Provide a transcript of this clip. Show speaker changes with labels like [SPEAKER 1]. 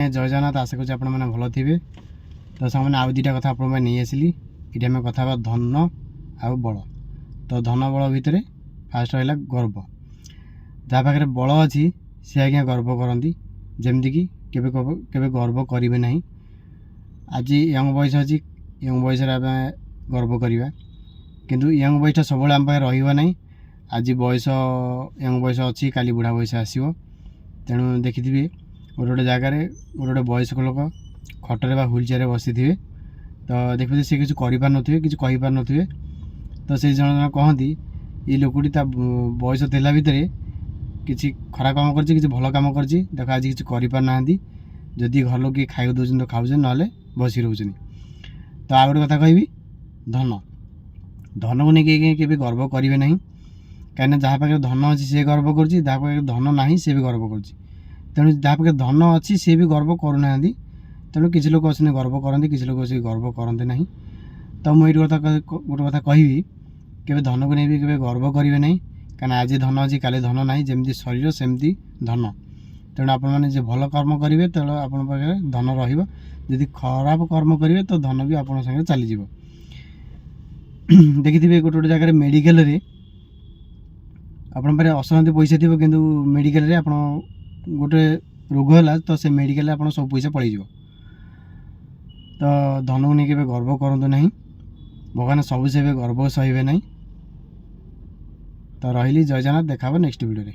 [SPEAKER 1] जय जगन्नाथ आशा करूँ आपण मैंने भल थे। तो सामने आउ दुटा कथा आप नहीं आसली ये आम कथा धन आउ बल। तो धन बल भितर फास्ट रहा गर्व। जहाँ पाखे बल अच्छी सी आज्ञा गर्व करती जमीक केवे गर्व करेंगे ना। आज यंग बयस अच्छी यंग बयस गर्व करवा किंतु यंग बयसटा सब आम पाखे रहा। आज बयस यंग बयस अच्छी काली बुढ़ा बयस आसो। तेणु देखिए गोटे गोटे जगार गोटे गोटे वयस्क लोक खटरे व्हील चेयर बसी थे। तो देखिए सी किसी करें कि कहींपार नो। तो से जन जन कहती ये लोकटी बयस थेला भितर किसी खराब कम कर भल कम कर देख आज किसी करना जदि घर लोग किए खाई दौन तो खाऊ ना बसी रोच। तो आ गए कथा कहि धन धन को लेकिन के गर्व करेंगे ना कहीं जहाँ पाखे धन अच्छी सी गर्व कर धन ना सी भी गर्व कर। तेणु जहाँ पाखे धन अच्छी सी भी गर्व करूना। तेणु किसी लोग अच्छे गर्व करते किसी लोग अच्छे गर्व करते ना। तो मुझे गोटे कथा कहि के धन को नहीं भी गर्व करेंगे ना कहीं आज धन अच्छी काली धन ना जमी शरीर सेमती धन। तेणु आप भल कर्म करेंगे तो आप धन रही खराब कर्म करेंगे तो धन भी आप चलीज। देखिए गोटे गोटे जगह मेडिकल आप असंख्य पैसा थी कि मेडिकल आप गोटे रोग है तो से मेडिकल आप सब पैसा पड़े। तो धन को लेकिन गर्व करूँ ना भगवान सब से गर्व सहे ना। तो रही जय जगन्नाथ देखा नेक्स्ट वीडियो।